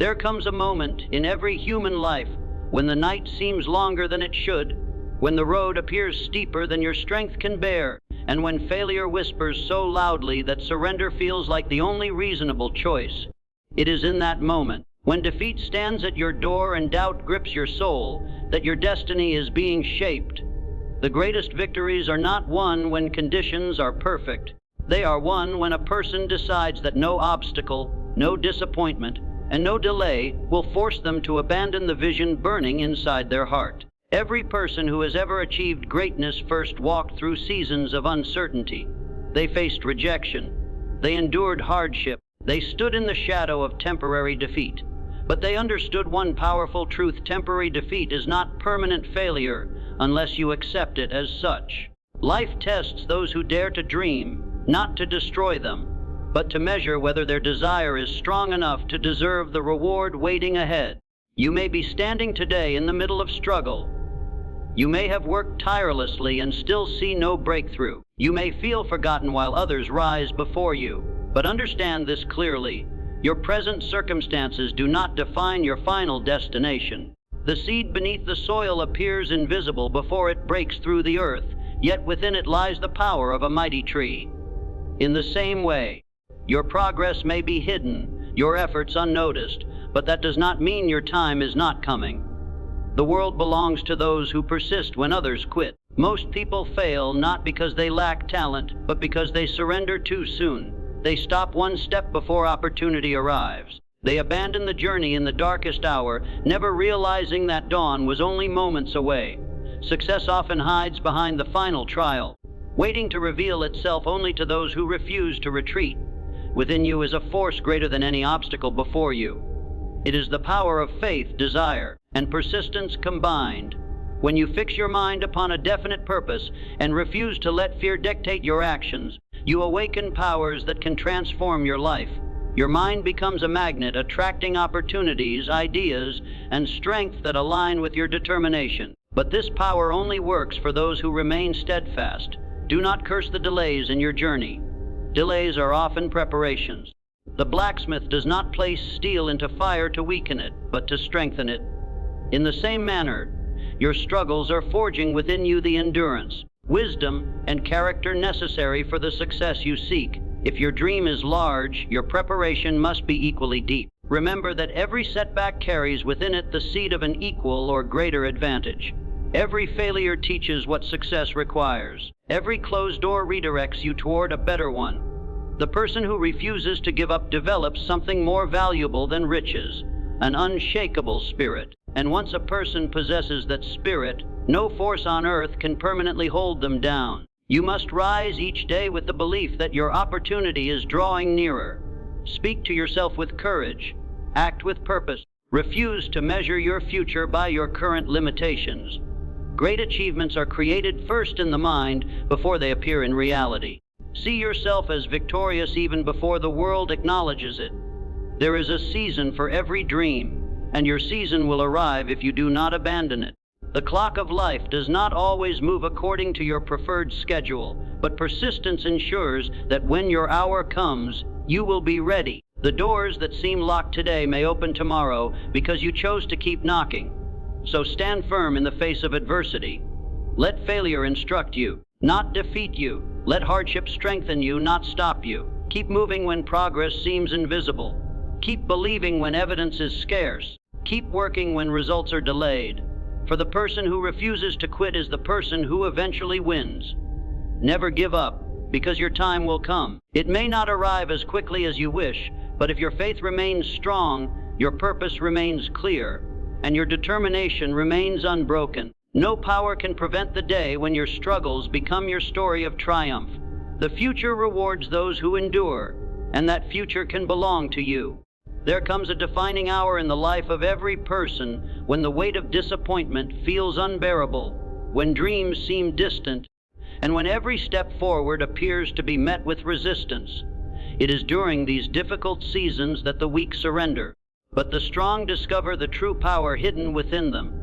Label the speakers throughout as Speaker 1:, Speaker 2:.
Speaker 1: There comes a moment in every human life when the night seems longer than it should, when the road appears steeper than your strength can bear, and when failure whispers so loudly that surrender feels like the only reasonable choice. It is in that moment, when defeat stands at your door and doubt grips your soul, that your destiny is being shaped. The greatest victories are not won when conditions are perfect. They are won when a person decides that no obstacle, no disappointment, and no delay will force them to abandon the vision burning inside their heart. Every person who has ever achieved greatness first walked through seasons of uncertainty. They faced rejection. They endured hardship. They stood in the shadow of temporary defeat. But they understood one powerful truth: temporary defeat is not permanent failure unless you accept it as such. Life tests those who dare to dream, not to destroy them, but to measure whether their desire is strong enough to deserve the reward waiting ahead. You may be standing today in the middle of struggle. You may have worked tirelessly and still see no breakthrough. You may feel forgotten while others rise before you. But understand this clearly: your present circumstances do not define your final destination. The seed beneath the soil appears invisible before it breaks through the earth, yet within it lies the power of a mighty tree. In the same way, your progress may be hidden, your efforts unnoticed, but that does not mean your time is not coming. The world belongs to those who persist when others quit. Most people fail not because they lack talent, but because they surrender too soon. They stop one step before opportunity arrives. They abandon the journey in the darkest hour, never realizing that dawn was only moments away. Success often hides behind the final trial, waiting to reveal itself only to those who refuse to retreat. Within you is a force greater than any obstacle before you. It is the power of faith, desire, and persistence combined. When you fix your mind upon a definite purpose and refuse to let fear dictate your actions, you awaken powers that can transform your life. Your mind becomes a magnet, attracting opportunities, ideas, and strength that align with your determination. But this power only works for those who remain steadfast. Do not curse the delays in your journey. Delays are often preparations. The blacksmith does not place steel into fire to weaken it, but to strengthen it. In the same manner, your struggles are forging within you the endurance, wisdom, and character necessary for the success you seek. If your dream is large, your preparation must be equally deep. Remember that every setback carries within it the seed of an equal or greater advantage. Every failure teaches what success requires. Every closed door redirects you toward a better one. The person who refuses to give up develops something more valuable than riches, an unshakable spirit. And once a person possesses that spirit, no force on earth can permanently hold them down. You must rise each day with the belief that your opportunity is drawing nearer. Speak to yourself with courage. Act with purpose. Refuse to measure your future by your current limitations. Great achievements are created first in the mind before they appear in reality. See yourself as victorious even before the world acknowledges it. There is a season for every dream, and your season will arrive if you do not abandon it. The clock of life does not always move according to your preferred schedule, but persistence ensures that when your hour comes, you will be ready. The doors that seem locked today may open tomorrow because you chose to keep knocking. So stand firm in the face of adversity. Let failure instruct you, not defeat you. Let hardship strengthen you, not stop you. Keep moving when progress seems invisible. Keep believing when evidence is scarce. Keep working when results are delayed. For the person who refuses to quit is the person who eventually wins. Never give up, because your time will come. It may not arrive as quickly as you wish, but if your faith remains strong, your purpose remains clear, and your determination remains unbroken. No power can prevent the day when your struggles become your story of triumph. The future rewards those who endure, and that future can belong to you. There comes a defining hour in the life of every person when the weight of disappointment feels unbearable, when dreams seem distant, and when every step forward appears to be met with resistance. It is during these difficult seasons that the weak surrender, but the strong discover the true power hidden within them.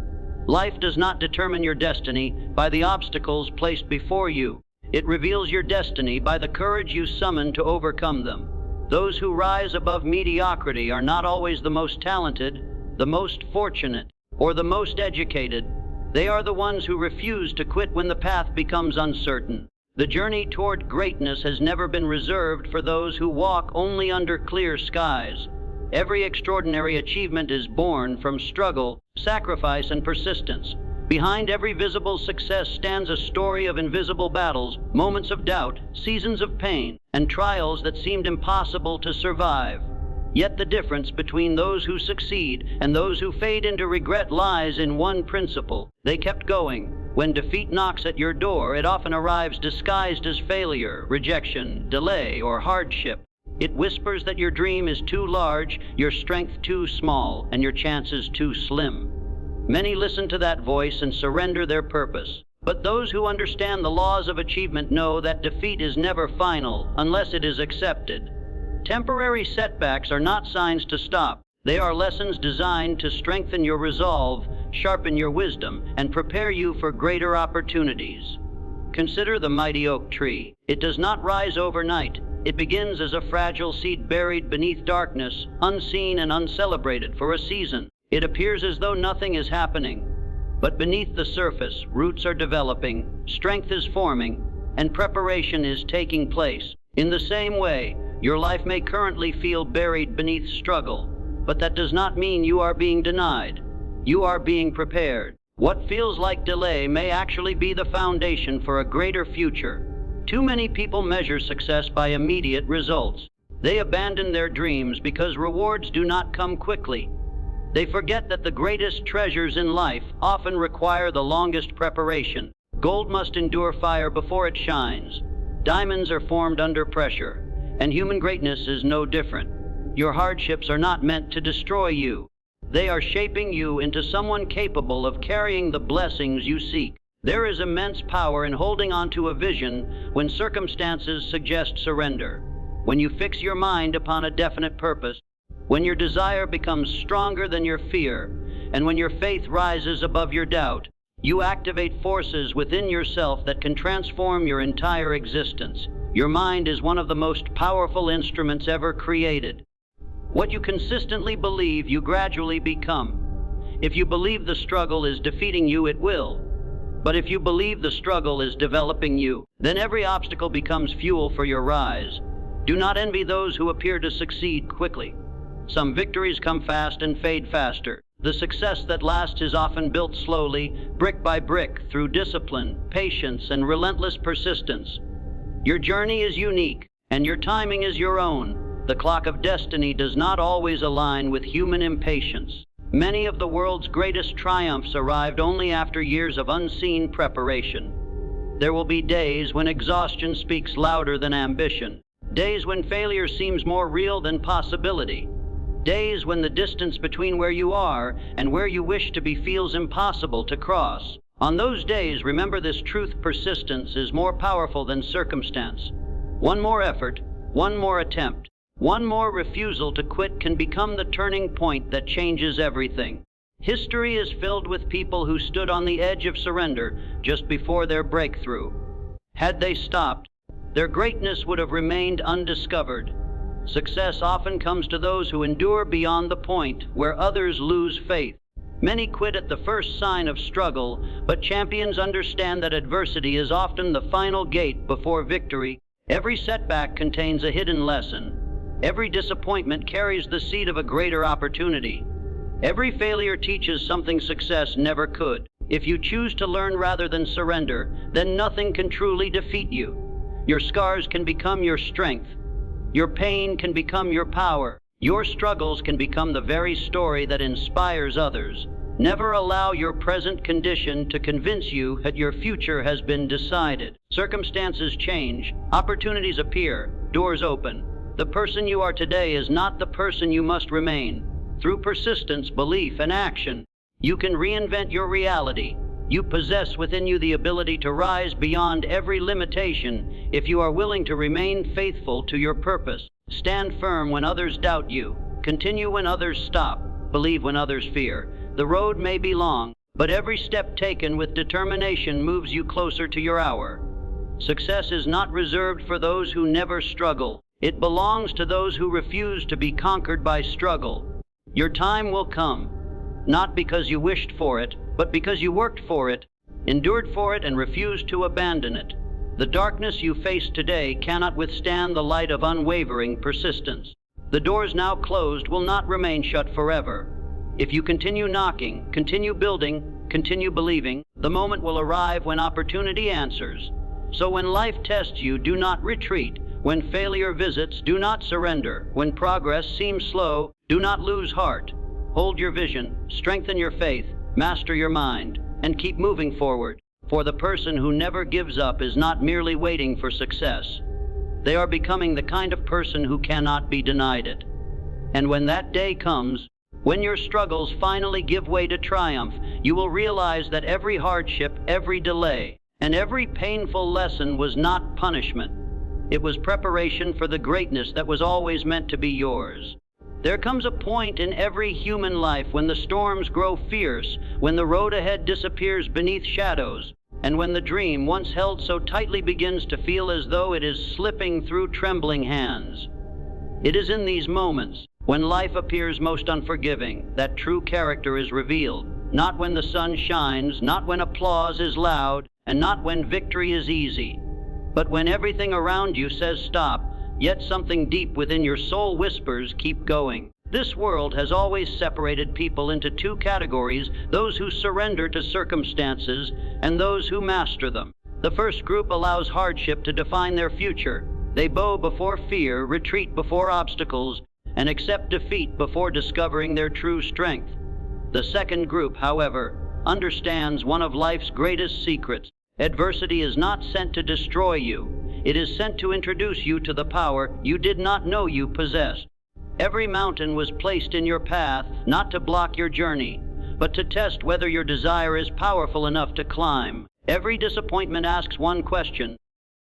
Speaker 1: Life does not determine your destiny by the obstacles placed before you. It reveals your destiny by the courage you summon to overcome them. Those who rise above mediocrity are not always the most talented, the most fortunate, or the most educated. They are the ones who refuse to quit when the path becomes uncertain. The journey toward greatness has never been reserved for those who walk only under clear skies. Every extraordinary achievement is born from struggle, sacrifice, and persistence. Behind every visible success stands a story of invisible battles, moments of doubt, seasons of pain, and trials that seemed impossible to survive. Yet the difference between those who succeed and those who fade into regret lies in one principle: they kept going. When defeat knocks at your door, it often arrives disguised as failure, rejection, delay, or hardship. It whispers that your dream is too large, your strength too small, and your chances too slim. Many listen to that voice and surrender their purpose. But those who understand the laws of achievement know that defeat is never final unless it is accepted. Temporary setbacks are not signs to stop. They are lessons designed to strengthen your resolve, sharpen your wisdom, and prepare you for greater opportunities. Consider the mighty oak tree. It does not rise overnight. It begins as a fragile seed buried beneath darkness, unseen and uncelebrated for a season. It appears as though nothing is happening. But beneath the surface, roots are developing, strength is forming, and preparation is taking place. In the same way, your life may currently feel buried beneath struggle, but that does not mean you are being denied. You are being prepared. What feels like delay may actually be the foundation for a greater future. Too many people measure success by immediate results. They abandon their dreams because rewards do not come quickly. They forget that the greatest treasures in life often require the longest preparation. Gold must endure fire before it shines. Diamonds are formed under pressure, and human greatness is no different. Your hardships are not meant to destroy you. They are shaping you into someone capable of carrying the blessings you seek. There is immense power in holding on to a vision when circumstances suggest surrender. When you fix your mind upon a definite purpose, when your desire becomes stronger than your fear, and when your faith rises above your doubt, you activate forces within yourself that can transform your entire existence. Your mind is one of the most powerful instruments ever created. What you consistently believe, you gradually become. If you believe the struggle is defeating you, it will. But if you believe the struggle is developing you, then every obstacle becomes fuel for your rise. Do not envy those who appear to succeed quickly. Some victories come fast and fade faster. The success that lasts is often built slowly, brick by brick, through discipline, patience, and relentless persistence. Your journey is unique, and your timing is your own. The clock of destiny does not always align with human impatience. Many of the world's greatest triumphs arrived only after years of unseen preparation. There will be days when exhaustion speaks louder than ambition. Days when failure seems more real than possibility. Days when the distance between where you are and where you wish to be feels impossible to cross. On those days, remember this truth: persistence is more powerful than circumstance. One more effort, one more attempt, one more refusal to quit can become the turning point that changes everything. History is filled with people who stood on the edge of surrender just before their breakthrough. Had they stopped, their greatness would have remained undiscovered. Success often comes to those who endure beyond the point where others lose faith. Many quit at the first sign of struggle, but champions understand that adversity is often the final gate before victory. Every setback contains a hidden lesson. Every disappointment carries the seed of a greater opportunity. Every failure teaches something success never could. If you choose to learn rather than surrender, then nothing can truly defeat you. Your scars can become your strength. Your pain can become your power. Your struggles can become the very story that inspires others. Never allow your present condition to convince you that your future has been decided. Circumstances change, opportunities appear, doors open. The person you are today is not the person you must remain. Through persistence, belief, and action, you can reinvent your reality. You possess within you the ability to rise beyond every limitation if you are willing to remain faithful to your purpose. Stand firm when others doubt you. Continue when others stop. Believe when others fear. The road may be long, but every step taken with determination moves you closer to your hour. Success is not reserved for those who never struggle. It belongs to those who refuse to be conquered by struggle. Your time will come, not because you wished for it, but because you worked for it, endured for it, and refused to abandon it. The darkness you face today cannot withstand the light of unwavering persistence. The doors now closed will not remain shut forever. If you continue knocking, continue building, continue believing, the moment will arrive when opportunity answers. So when life tests you, do not retreat. When failure visits, do not surrender. When progress seems slow, do not lose heart. Hold your vision, strengthen your faith, master your mind, and keep moving forward. For the person who never gives up is not merely waiting for success. They are becoming the kind of person who cannot be denied it. And when that day comes, when your struggles finally give way to triumph, you will realize that every hardship, every delay, and every painful lesson was not punishment. It was preparation for the greatness that was always meant to be yours. There comes a point in every human life when the storms grow fierce, when the road ahead disappears beneath shadows, and when the dream once held so tightly begins to feel as though it is slipping through trembling hands. It is in these moments, when life appears most unforgiving, that true character is revealed. Not when the sun shines, not when applause is loud, and not when victory is easy, but when everything around you says stop, yet something deep within your soul whispers, keep going. This world has always separated people into two categories: those who surrender to circumstances and those who master them. The first group allows hardship to define their future. They bow before fear, retreat before obstacles, and accept defeat before discovering their true strength. The second group, however, understands one of life's greatest secrets. Adversity is not sent to destroy you. It is sent to introduce you to the power you did not know you possessed. Every mountain was placed in your path, not to block your journey, but to test whether your desire is powerful enough to climb. Every disappointment asks one question: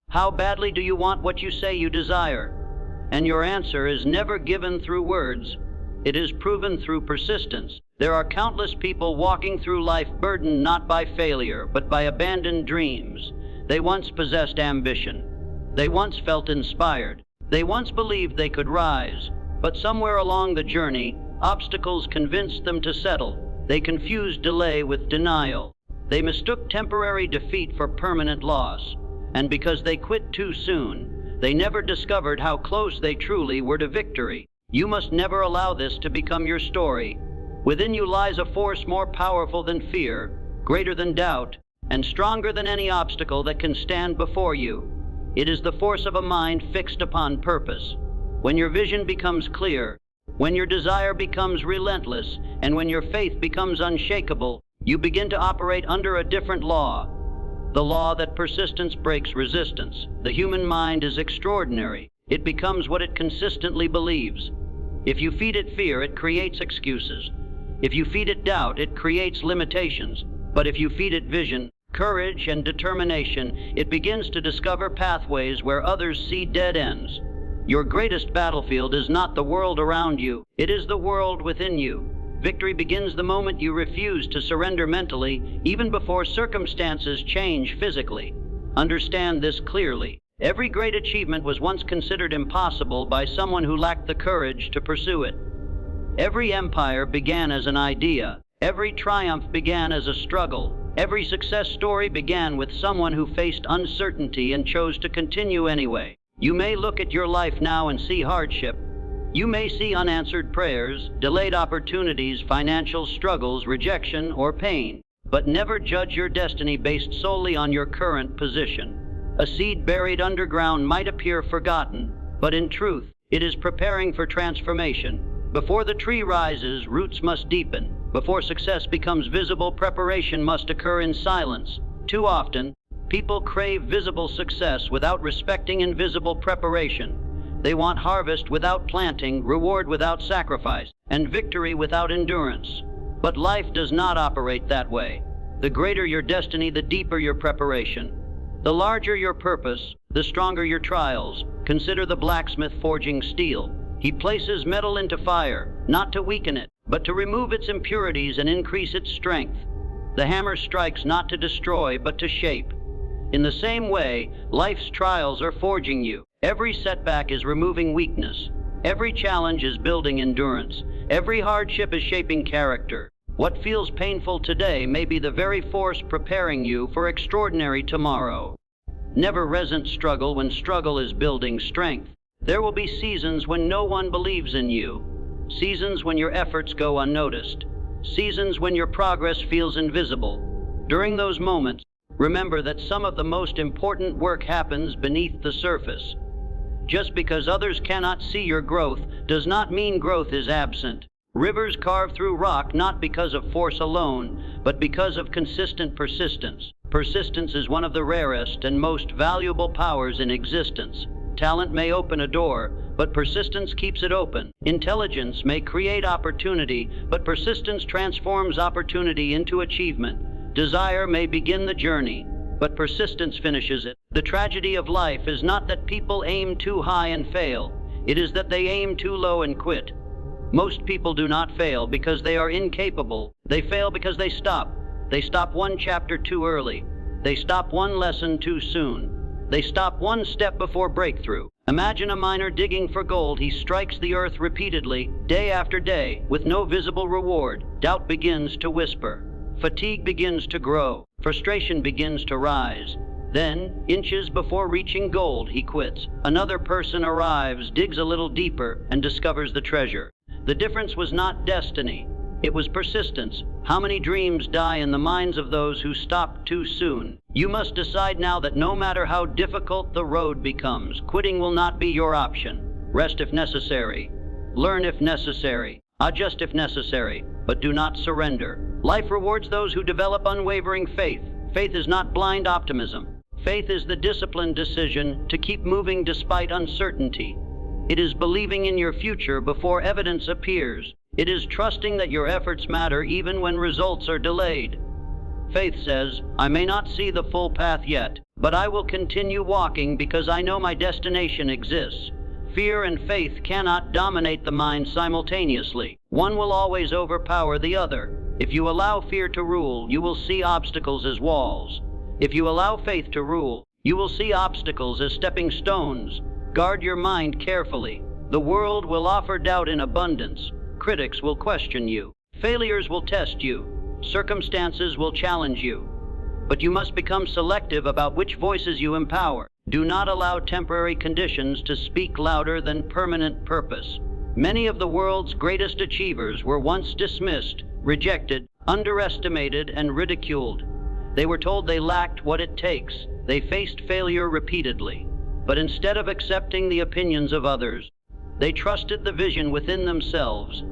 Speaker 1: how badly do you want what you say you desire? And your answer is never given through words. It is proven through persistence. There are countless people walking through life burdened not by failure, but by abandoned dreams. They once possessed ambition. They once felt inspired. They once believed they could rise. But somewhere along the journey, obstacles convinced them to settle. They confused delay with denial. They mistook temporary defeat for permanent loss. And because they quit too soon, they never discovered how close they truly were to victory. You must never allow this to become your story. Within you lies a force more powerful than fear, greater than doubt, and stronger than any obstacle that can stand before you. It is the force of a mind fixed upon purpose. When your vision becomes clear, when your desire becomes relentless, and when your faith becomes unshakable, you begin to operate under a different law. The law that persistence breaks resistance. The human mind is extraordinary. It becomes what it consistently believes. If you feed it fear, it creates excuses. If you feed it doubt, it creates limitations. But if you feed it vision, courage, and determination, it begins to discover pathways where others see dead ends. Your greatest battlefield is not the world around you, it is the world within you. Victory begins the moment you refuse to surrender mentally, even before circumstances change physically. Understand this clearly. Every great achievement was once considered impossible by someone who lacked the courage to pursue it. Every empire began as an idea. Every triumph began as a struggle. Every success story began with someone who faced uncertainty and chose to continue anyway. You may look at your life now and see hardship. You may see unanswered prayers, delayed opportunities, financial struggles, rejection, or pain. But never judge your destiny based solely on your current position. A seed buried underground might appear forgotten, but in truth, it is preparing for transformation. Before the tree rises, roots must deepen. Before success becomes visible, preparation must occur in silence. Too often, people crave visible success without respecting invisible preparation. They want harvest without planting, reward without sacrifice, and victory without endurance. But life does not operate that way. The greater your destiny, the deeper your preparation. The larger your purpose, the stronger your trials. Consider the blacksmith forging steel. He places metal into fire, not to weaken it, but to remove its impurities and increase its strength. The hammer strikes not to destroy, but to shape. In the same way, life's trials are forging you. Every setback is removing weakness. Every challenge is building endurance. Every hardship is shaping character. What feels painful today may be the very force preparing you for extraordinary tomorrow. Never resent struggle when struggle is building strength. There will be seasons when no one believes in you. Seasons when your efforts go unnoticed. Seasons when your progress feels invisible. During those moments, remember that some of the most important work happens beneath the surface. Just because others cannot see your growth does not mean growth is absent. Rivers carve through rock not because of force alone, but because of consistent persistence. Persistence is one of the rarest and most valuable powers in existence. Talent may open a door, but persistence keeps it open. Intelligence may create opportunity, but persistence transforms opportunity into achievement. Desire may begin the journey, but persistence finishes it. The tragedy of life is not that people aim too high and fail. It is that they aim too low and quit. Most people do not fail because they are incapable. They fail because they stop. They stop one chapter too early. They stop one lesson too soon. They stop one step before breakthrough. Imagine a miner digging for gold. He strikes the earth repeatedly, day after day, with no visible reward. Doubt begins to whisper. Fatigue begins to grow. Frustration begins to rise. Then, inches before reaching gold, he quits. Another person arrives, digs a little deeper, and discovers the treasure. The difference was not destiny. It was persistence. How many dreams die in the minds of those who stop too soon? You must decide now that no matter how difficult the road becomes, quitting will not be your option. Rest if necessary. Learn if necessary. Adjust if necessary. But do not surrender. Life rewards those who develop unwavering faith. Faith is not blind optimism. Faith is the disciplined decision to keep moving despite uncertainty. It is believing in your future before evidence appears. It is trusting that your efforts matter even when results are delayed. Faith says, I may not see the full path yet, but I will continue walking because I know my destination exists. Fear and faith cannot dominate the mind simultaneously. One will always overpower the other. If you allow fear to rule, you will see obstacles as walls. If you allow faith to rule, you will see obstacles as stepping stones. Guard your mind carefully. The world will offer doubt in abundance. Critics will question you. Failures will test you. Circumstances will challenge you. But you must become selective about which voices you empower. Do not allow temporary conditions to speak louder than permanent purpose. Many of the world's greatest achievers were once dismissed, rejected, underestimated, and ridiculed. They were told they lacked what it takes. They faced failure repeatedly. But instead of accepting the opinions of others, they trusted the vision within themselves.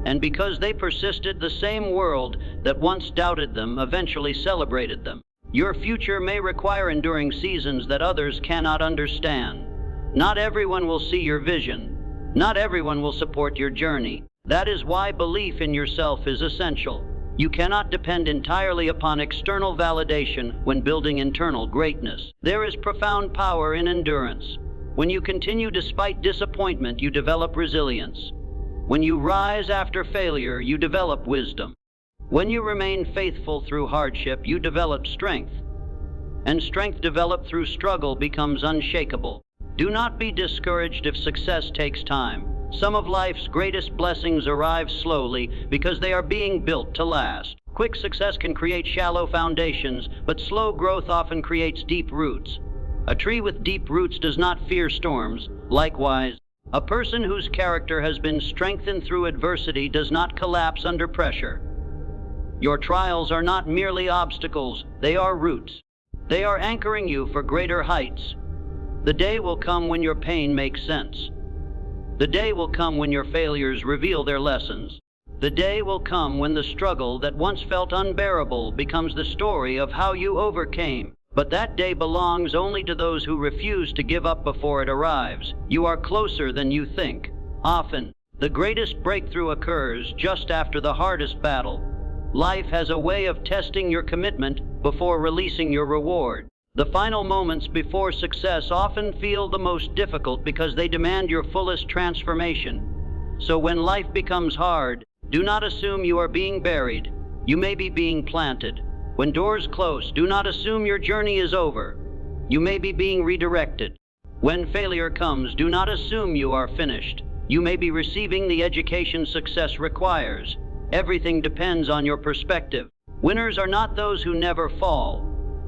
Speaker 1: And because they persisted, the same world that once doubted them eventually celebrated them. Your future may require enduring seasons that others cannot understand. Not everyone will see your vision. Not everyone will support your journey. That is why belief in yourself is essential. You cannot depend entirely upon external validation when building internal greatness. There is profound power in endurance. When you continue despite disappointment, you develop resilience. When you rise after failure, you develop wisdom. When you remain faithful through hardship, you develop strength. And strength developed through struggle becomes unshakable. Do not be discouraged if success takes time. Some of life's greatest blessings arrive slowly because they are being built to last. Quick success can create shallow foundations, but slow growth often creates deep roots. A tree with deep roots does not fear storms. Likewise, a person whose character has been strengthened through adversity does not collapse under pressure. Your trials are not merely obstacles, they are roots. They are anchoring you for greater heights. The day will come when your pain makes sense. The day will come when your failures reveal their lessons. The day will come when the struggle that once felt unbearable becomes the story of how you overcame. But that day belongs only to those who refuse to give up before it arrives. You are closer than you think. Often, the greatest breakthrough occurs just after the hardest battle. Life has a way of testing your commitment before releasing your reward. The final moments before success often feel the most difficult because they demand your fullest transformation. So when life becomes hard, do not assume you are being buried. You may be being planted. When doors close, do not assume your journey is over. You may be being redirected. When failure comes, do not assume you are finished. You may be receiving the education success requires. Everything depends on your perspective. Winners are not those who never fall.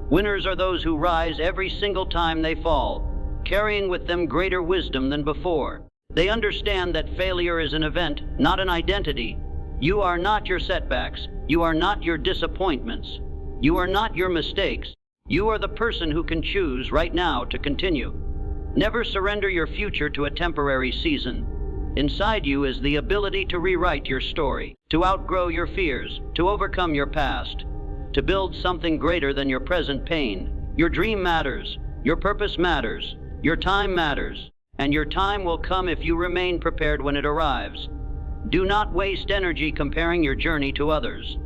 Speaker 1: Winners are those who rise every single time they fall, carrying with them greater wisdom than before. They understand that failure is an event, not an identity. You are not your setbacks. You are not your disappointments. You are not your mistakes. You are the person who can choose right now to continue. Never surrender your future to a temporary season. Inside you is the ability to rewrite your story, to outgrow your fears, to overcome your past, to build something greater than your present pain. Your dream matters. Your purpose matters. Your time matters. And your time will come if you remain prepared when it arrives. Do not waste energy comparing your journey to others.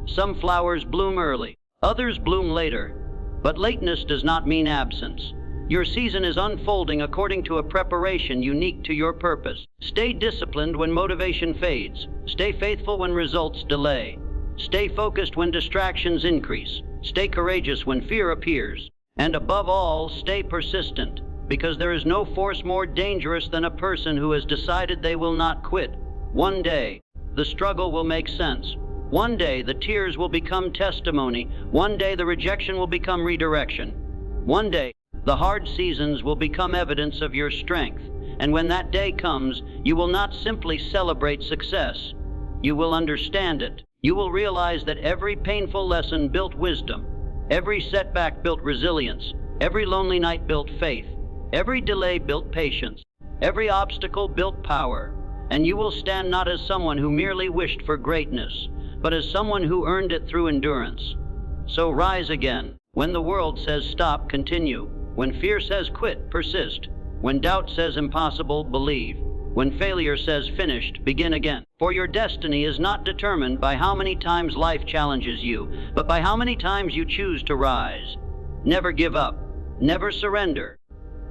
Speaker 1: Some flowers bloom early, others bloom later. But lateness does not mean absence. Your season is unfolding according to a preparation unique to your purpose. Stay disciplined when motivation fades. Stay faithful when results delay. Stay focused when distractions increase. Stay courageous when fear appears. And above all, stay persistent, because there is no force more dangerous than a person who has decided they will not quit. One day, the struggle will make sense. One day, the tears will become testimony. One day, the rejection will become redirection. One day, the hard seasons will become evidence of your strength. And when that day comes, you will not simply celebrate success. You will understand it. You will realize that every painful lesson built wisdom. Every setback built resilience. Every lonely night built faith. Every delay built patience. Every obstacle built power. And you will stand not as someone who merely wished for greatness, but as someone who earned it through endurance. So rise again. When the world says stop, continue. When fear says quit, persist. When doubt says impossible, believe. When failure says finished, begin again. For your destiny is not determined by how many times life challenges you, but by how many times you choose to rise. Never give up. Never surrender.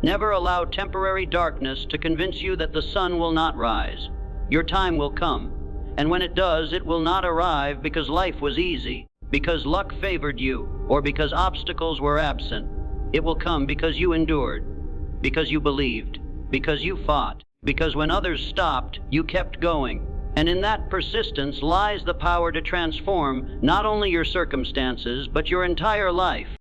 Speaker 1: Never allow temporary darkness to convince you that the sun will not rise. Your time will come. And when it does, it will not arrive because life was easy, because luck favored you, or because obstacles were absent. It will come because you endured, because you believed, because you fought, because when others stopped, you kept going. And in that persistence lies the power to transform not only your circumstances, but your entire life.